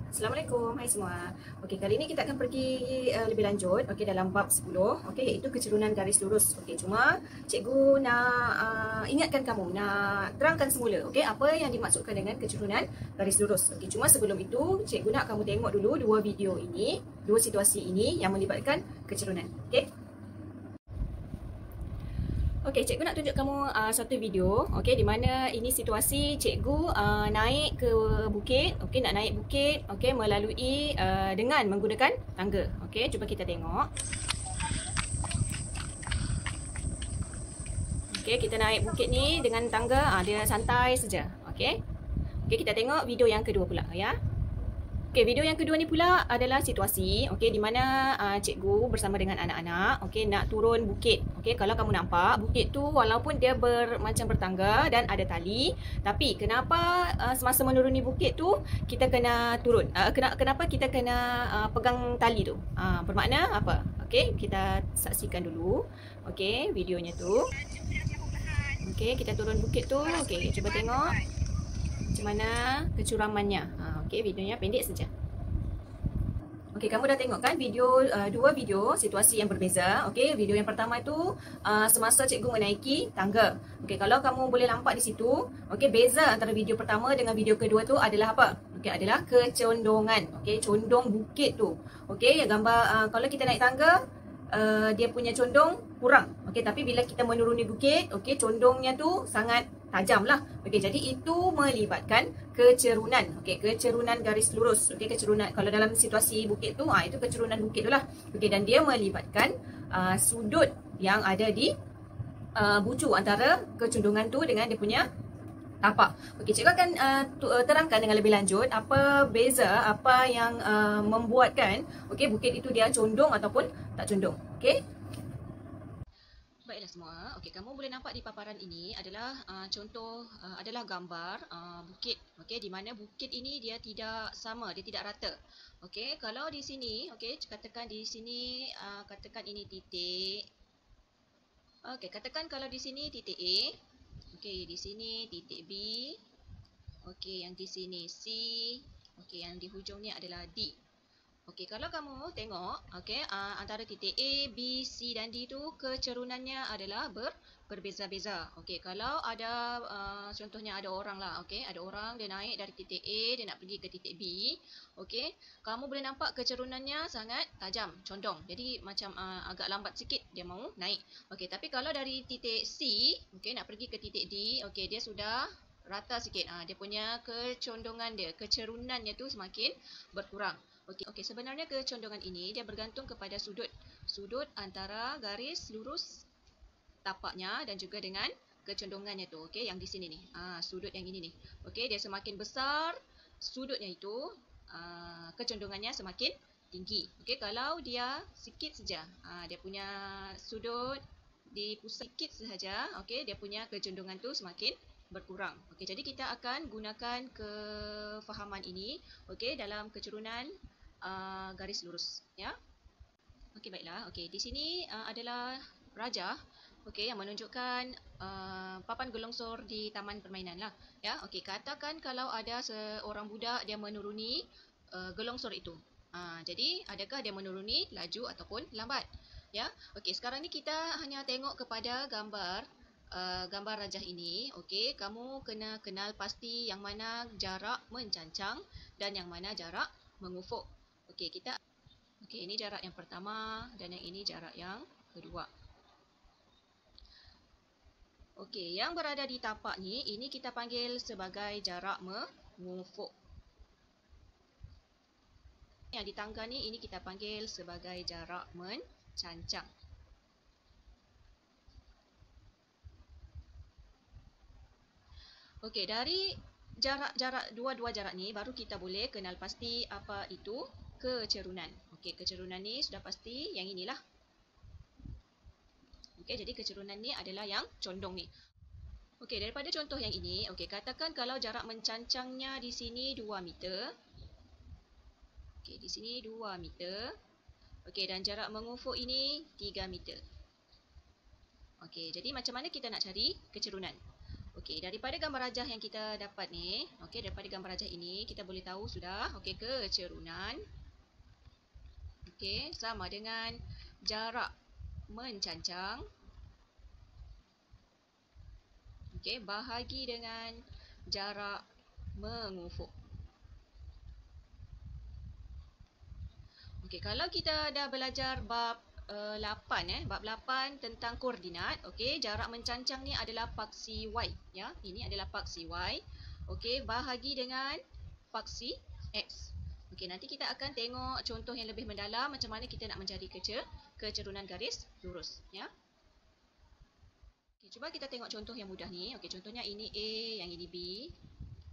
Assalamualaikum, hai semua. Okey, kali ini kita akan pergi lebih lanjut dalam bab 10 iaitu kecerunan garis lurus. Cuma cikgu nak ingatkan kamu, nak terangkan semula apa yang dimaksudkan dengan kecerunan garis lurus. Cuma sebelum itu cikgu nak kamu tengok dulu dua video ini, dua situasi ini yang melibatkan kecerunan. Cikgu nak tunjuk kamu satu video di mana ini situasi cikgu naik ke bukit, nak naik bukit melalui dengan menggunakan tangga. Cuba kita tengok. Kita naik bukit ni dengan tangga, dia santai saja. Kita tengok video yang kedua pula ya. Video yang kedua ni pula adalah situasi di mana cikgu bersama dengan anak-anak nak turun bukit. Kalau kamu nampak bukit tu walaupun dia macam bertangga dan ada tali, tapi kenapa semasa menuruni bukit tu kita kena turun? Kenapa kita kena pegang tali tu? Bermakna apa? Kita saksikan dulu videonya tu. Kita turun bukit tu. Cuba tengok macam mana kecuramannya. Videonya pendek saja. Kamu dah tengok kan dua video situasi yang berbeza. Video yang pertama itu semasa cikgu menaiki tangga. Kalau kamu boleh nampak di situ, beza antara video pertama dengan video kedua tu adalah apa? Adalah kecondongan. Condong bukit tu. Gambar kalau kita naik tangga, dia punya condong kurang. Tapi bila kita menuruni bukit, condongnya tu sangat tajam lah. Jadi itu melibatkan kecerunan. Kecerunan garis lurus. Kecerunan kalau dalam situasi bukit tu, itu kecerunan bukit tu lah. Dan dia melibatkan sudut yang ada di bucu antara kecondongan tu dengan dia punya tapak. Cikgu akan terangkan dengan lebih lanjut apa beza, apa yang membuatkan bukit itu dia condong ataupun tak condong. Baiklah semua, kamu boleh nampak di paparan ini adalah contoh, adalah gambar bukit. Di mana bukit ini dia tidak sama, dia tidak rata. Kalau di sini, katakan di sini, katakan ini titik. Katakan kalau di sini titik A. Di sini titik B. Yang di sini C. Yang di hujung ni adalah D. Kalau kamu tengok, antara titik A, B, C dan D tu kecerunannya adalah berbeza-beza. Kalau ada contohnya ada orang lah, ada orang dia naik dari titik A, dia nak pergi ke titik B. Kamu boleh nampak kecerunannya sangat tajam, condong. Jadi macam agak lambat sikit dia mau naik. Tapi kalau dari titik C, nak pergi ke titik D, dia sudah rata sikit. Dia punya kecondongan dia, kecerunannya tu semakin berkurang. Sebenarnya kecondongan ini dia bergantung kepada sudut antara garis lurus tapaknya dan juga dengan kecondongannya tu. Yang di sini ni, sudut yang ini ni. Dia semakin besar sudutnya itu, kecondongannya semakin tinggi. Kalau dia sikit saja, dia punya sudut di pusat sikit sahaja, dia punya kecondongan tu semakin berkurang. Jadi kita akan gunakan kefahaman ini dalam kecerunan garis lurus ya. Baiklah. Di sini adalah rajah yang menunjukkan papan gelongsor di taman permainan lah ya. Katakan kalau ada seorang budak dia menuruni gelongsor itu. Jadi adakah dia menuruni laju ataupun lambat ya. Sekarang ni kita hanya tengok kepada gambar rajah ini. Kamu kena kenal pasti yang mana jarak mencancang dan yang mana jarak mengufuk. Ini jarak yang pertama dan yang ini jarak yang kedua. Yang berada di tapak ni, ini kita panggil sebagai jarak mengufuk. Yang di tangga ni, ini kita panggil sebagai jarak mencancang. Dari dua-dua jarak ni baru kita boleh kenal pasti apa itu kecerunan. Kecerunan ni sudah pasti yang inilah. Jadi kecerunan ni adalah yang condong ni. Daripada contoh yang ini, katakan kalau jarak mencancangnya di sini 2 meter. Di sini 2 meter. Dan jarak mengufuk ini 3 meter. Jadi macam mana kita nak cari kecerunan? Okey, daripada gambar rajah yang kita dapat ni, okey, daripada gambar rajah ini kita boleh tahu sudah, okey, kecerunan okey sama dengan jarak mencancang okey bahagi dengan jarak mengufuk. Okey, kalau kita dah belajar bab 8 bab 8 tentang koordinat, okey, jarak mencancang ni adalah paksi y ya. Ini adalah paksi y. Okey, bahagi dengan paksi x. Okey, nanti kita akan tengok contoh yang lebih mendalam macam mana kita nak mencari kecerunan garis lurus ya. Okey, cuba kita tengok contoh yang mudah ni. Okey, contohnya ini A, yang ini B.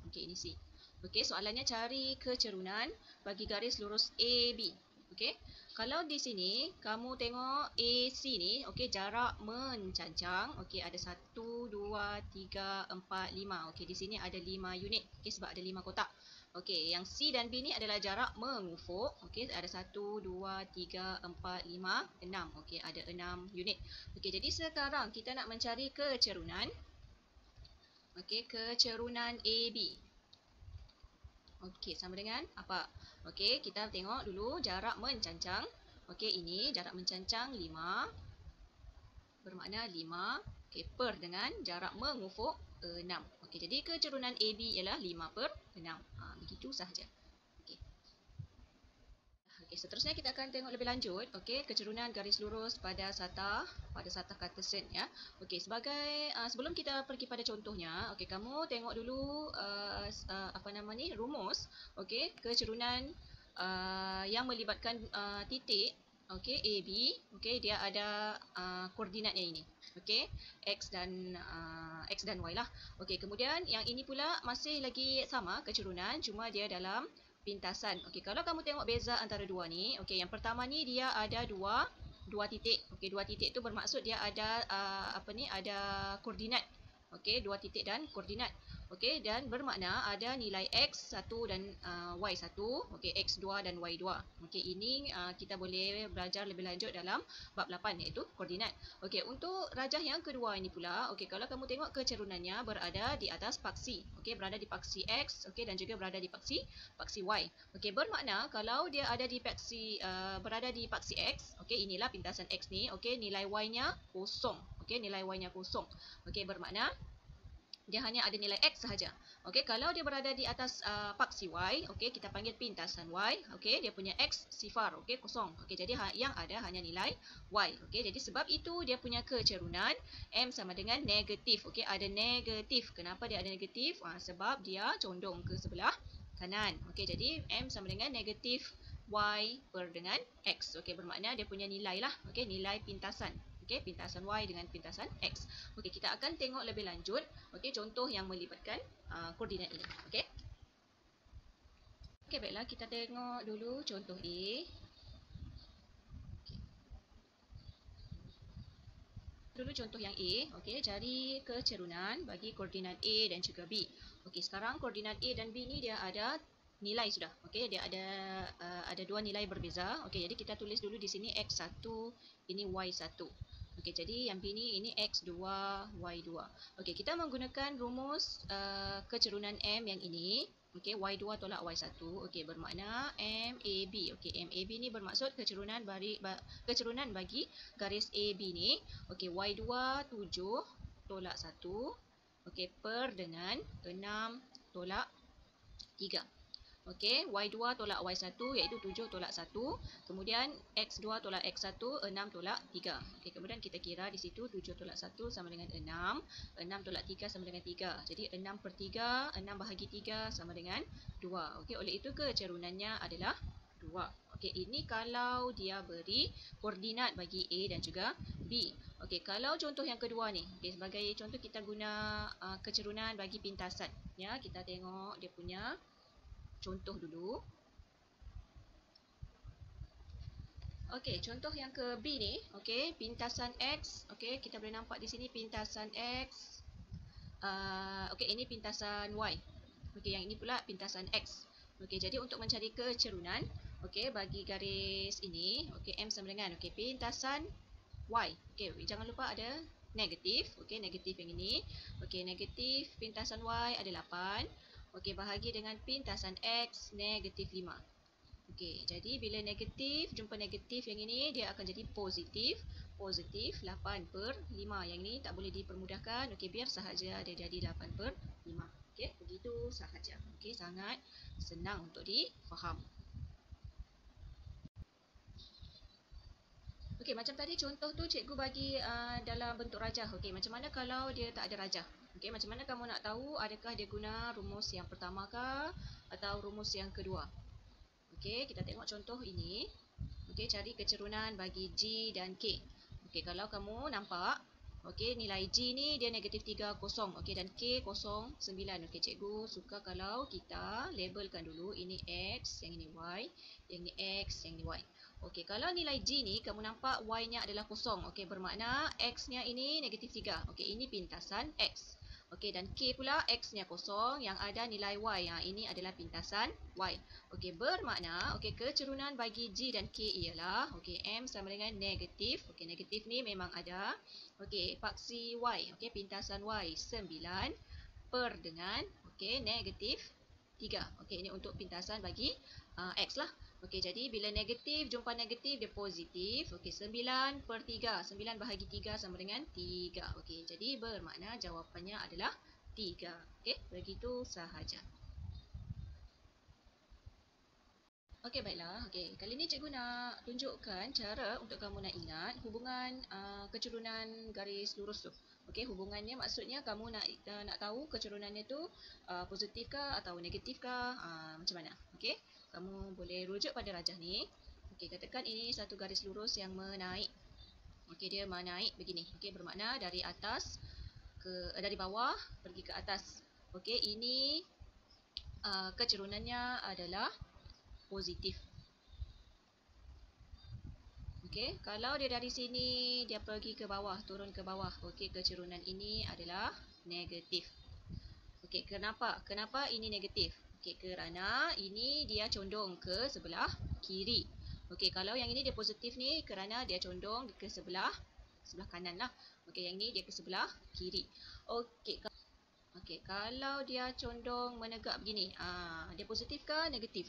Okey, ini C. Okey, soalannya cari kecerunan bagi garis lurus AB. Okey. Kalau di sini kamu tengok AC ni, okey, jarak mencancang, okey, ada 1 2 3 4 5. Okey, di sini ada 5 unit. Okey, sebab ada 5 kotak. Okey, yang C dan B ni adalah jarak mengufuk. Okey, ada 1 2 3 4 5 6. Okey, ada 6 unit. Okey, jadi sekarang kita nak mencari kecerunan. Okey, kecerunan AB. Okey, sama dengan apa? Okey, kita tengok dulu jarak mencancang. Okey, ini jarak mencancang 5. Bermakna 5. Okey, per dengan jarak mengufuk 6. Okey, jadi kecerunan AB ialah 5/6. Begitu sahaja. Okey. Okey, seterusnya kita akan tengok lebih lanjut. Okey, kecerunan garis lurus pada satah Cartesian ya. Okey, sebagai sebelum kita pergi pada contohnya, okey, kamu tengok dulu rumus. Okey, kecerunan yang melibatkan titik, okey, AB, okey, dia ada koordinatnya ini. Okey, x dan y lah. Okey, kemudian yang ini pula masih lagi sama kecerunan, cuma dia dalam pintasan. Okey, kalau kamu tengok beza antara dua ni, okey, yang pertama ni dia ada dua titik. Okey, dua titik tu bermaksud dia ada ada koordinat. Okey, dua titik dan koordinat. Okey, dan bermakna ada nilai x 1 dan y 1. Okey, x 2 dan y 2. Okey, ini kita boleh belajar lebih lanjut dalam bab 8 iaitu koordinat. Okey, untuk rajah yang kedua ini pula, okey, kalau kamu tengok kecerunannya berada di atas paksi. Okey, berada di paksi x, okey, dan juga berada di paksi y. Okey, bermakna kalau dia ada di paksi berada di paksi x, okey, inilah pintasan x ni, okey, nilai y-nya kosong. Okey, nilai y-nya kosong. Okey, bermakna dia hanya ada nilai x sahaja. Okey, kalau dia berada di atas paksi y, okey, kita panggil pintasan y. Okey, dia punya x sifar, okey, kosong. Okey, jadi yang ada hanya nilai y. Okey, jadi sebab itu dia punya kecerunan m sama dengan negatif. Okey, ada negatif. Kenapa dia ada negatif? Sebab dia condong ke sebelah kanan. Okey, jadi m sama dengan negatif y per dengan x. Okey, bermakna dia punya nilai lah. Okey, nilai pintasan. Okey, pintasan y dengan pintasan x. Okey, kita akan tengok lebih lanjut. Okey, contoh yang melibatkan koordinat ini. Okey. Okey, baiklah, kita tengok dulu contoh A. Okay. Dulu contoh yang A. Okey, cari kecerunan bagi koordinat A dan juga B. Okey, sekarang koordinat A dan B ni dia ada nilai sudah. Okey, dia ada dua nilai berbeza. Okey, jadi kita tulis dulu di sini x1, ini y1. Okey, jadi yang B ni ini x2, y2. Okey, kita menggunakan rumus kecerunan M yang ini. Okey, y2 tolak y1. Okey, bermakna MAB. Okey, MAB ni bermaksud kecerunan bagi garis AB ni. Okey, y2 7 tolak 1. Okey, per dengan 6 tolak 3. Okey, y2 tolak y1 iaitu 7 tolak 1. Kemudian x2 tolak x1, 6 tolak 3. Okey, kemudian kita kira di situ 7 tolak 1 sama dengan 6. 6 tolak 3 sama dengan 3. Jadi 6/3, 6 bahagi 3 sama dengan 2. Okey, oleh itu kecerunannya adalah 2. Okey, ini kalau dia beri koordinat bagi A dan juga B. Okey, kalau contoh yang kedua ni, okey, sebagai contoh kita guna kecerunan bagi pintasan. Ya, kita tengok dia punya contoh dulu. Okey, contoh yang ke B ni, okey, pintasan X. Okey, kita boleh nampak di sini pintasan X. Okey, ini pintasan Y. Okey, yang ini pula pintasan X. Okey, jadi untuk mencari kecerunan, okey, bagi garis ini, okey, M sama dengan, okey, pintasan Y. Okey, jangan lupa ada negatif. Okey, negatif yang ini. Okey, negatif pintasan Y ada 8. Okey, bahagi dengan pintasan X negatif 5. Okey, jadi bila negatif jumpa negatif yang ini dia akan jadi positif. Positif 8/5. Yang ini tak boleh dipermudahkan. Okey, biar sahaja dia jadi 8/5. Okey, begitu sahaja. Okey, sangat senang untuk difaham. Okey, macam tadi contoh tu cikgu bagi dalam bentuk rajah. Okey, macam mana kalau dia tak ada rajah? Okey, macam mana kamu nak tahu adakah dia guna rumus yang pertama kah atau rumus yang kedua? Okey, kita tengok contoh ini. Okey, cari kecerunan bagi G dan K. Okey, kalau kamu nampak, okey, nilai G ni dia negatif 3, kosong. Okey, dan K kosong, 9. Okey, cikgu suka kalau kita labelkan dulu. Ini X, yang ini Y, yang ini X, yang ini Y. Okey, kalau nilai G ni kamu nampak Y-nya adalah kosong. Okey, bermakna X-nya ini negatif 3. Okey, ini pintasan X. Okey, dan K pula X-nya kosong, yang ada nilai Y. Ini adalah pintasan Y. Okey, bermakna okey, kecerunan bagi G dan K ialah okey, M sama dengan negatif. Okey, negatif ni memang ada. Okey, paksi Y. Okey, pintasan Y 9 per dengan okey, negatif 3. Okey, ini untuk pintasan bagi X lah. Okey, jadi bila negatif jumpa negatif dia positif. Okey, 9/3. 9 bahagi 3 sama dengan 3. Okey, jadi bermakna jawapannya adalah 3. Okey, begitu sahaja. Okey, baiklah. Okey, kali ni cikgu nak tunjukkan cara untuk kamu nak ingat hubungan kecerunan garis lurus tu. Okey, hubungannya maksudnya kamu nak tahu kecurunannya tu positif kah atau negatif kah, macam mana. Okey, kamu boleh rujuk pada rajah ni. Okey, katakan ini satu garis lurus yang menaik. Okey, dia menaik begini. Okey, bermakna dari atas dari bawah pergi ke atas. Okey, ini kecerunannya adalah positif. Okey, kalau dia dari sini dia pergi ke bawah, turun ke bawah. Okey, kecerunan ini adalah negatif. Okey, kenapa? Kenapa ini negatif? Okey, kerana ini dia condong ke sebelah kiri. Okey, kalau yang ini dia positif ni kerana dia condong ke sebelah kanan lah. Okey, yang ini dia ke sebelah kiri. Okey, kalau dia condong menegak begini, dia positif ke negatif?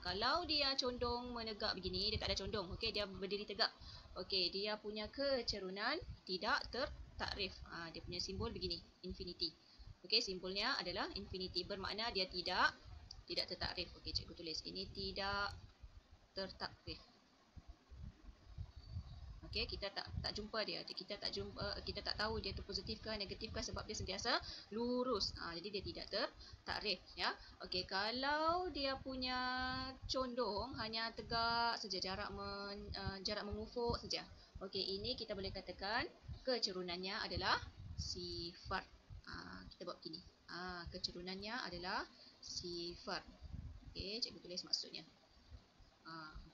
Kalau dia condong menegak begini, dia tak ada condong. Okey, dia berdiri tegak. Okey, dia punya kecerunan tidak tertakrif. Dia punya simbol begini, infinity. Okey, simbolnya adalah infinity. Bermakna dia tidak tertakrif. Okey, cikgu tulis ini tidak tertakrif. Okey, kita tak jumpa dia. Kita tak tahu dia tu positif ke negatif ke sebab dia sentiasa lurus. Jadi dia tidak tertakrif, ya. Okey, kalau dia punya condong hanya tegak saja, jarak mengufuk saja. Okey, ini kita boleh katakan kecerunannya adalah sifar. Kita buat begini. Kecerunannya adalah sifar. Okey, cikgu tulis maksudnya.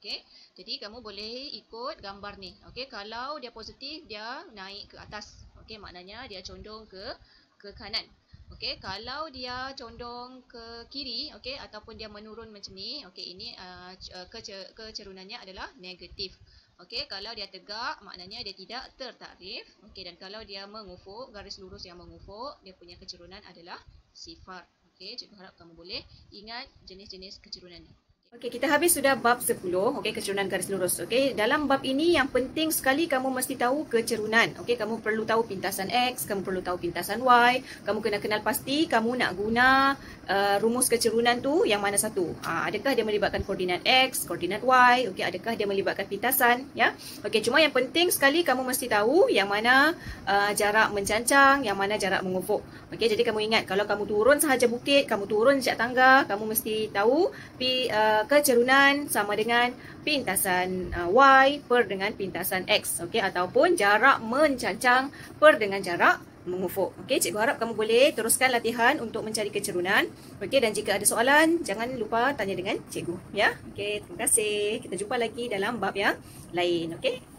Okey, jadi kamu boleh ikut gambar ni. Okey, kalau dia positif dia naik ke atas. Okey, maknanya dia condong ke kanan. Okey, kalau dia condong ke kiri, okey, ataupun dia menurun macam ni, okey, ini kecerunannya adalah negatif. Okey, kalau dia tegak maknanya dia tidak tertakrif. Okey, dan kalau dia mengufuk, garis lurus yang mengufuk, dia punya kecerunan adalah sifar. Okey, cikgu harap kamu boleh ingat jenis-jenis kecerunan ni. Okey, kita habis sudah bab 10, okey, kecerunan garis lurus. Okey, dalam bab ini yang penting sekali kamu mesti tahu kecerunan. Okey, kamu perlu tahu pintasan X, kamu perlu tahu pintasan Y, kamu kena kenal pasti kamu nak guna rumus kecerunan tu yang mana satu. Adakah dia melibatkan koordinat X, koordinat Y, okey, adakah dia melibatkan pintasan, ya. Okey, cuma yang penting sekali kamu mesti tahu yang mana jarak mencancang, yang mana jarak mengufuk. Okey, jadi kamu ingat kalau kamu turun sahaja bukit, kamu turun sejak tangga, kamu mesti tahu kecerunan sama dengan pintasan Y per dengan pintasan X, okey, ataupun jarak mencancang per dengan jarak mengufuk. Okey, cikgu harap kamu boleh teruskan latihan untuk mencari kecerunan. Okey, dan jika ada soalan jangan lupa tanya dengan cikgu, ya. Okey, terima kasih. Kita jumpa lagi dalam bab yang lain, okey.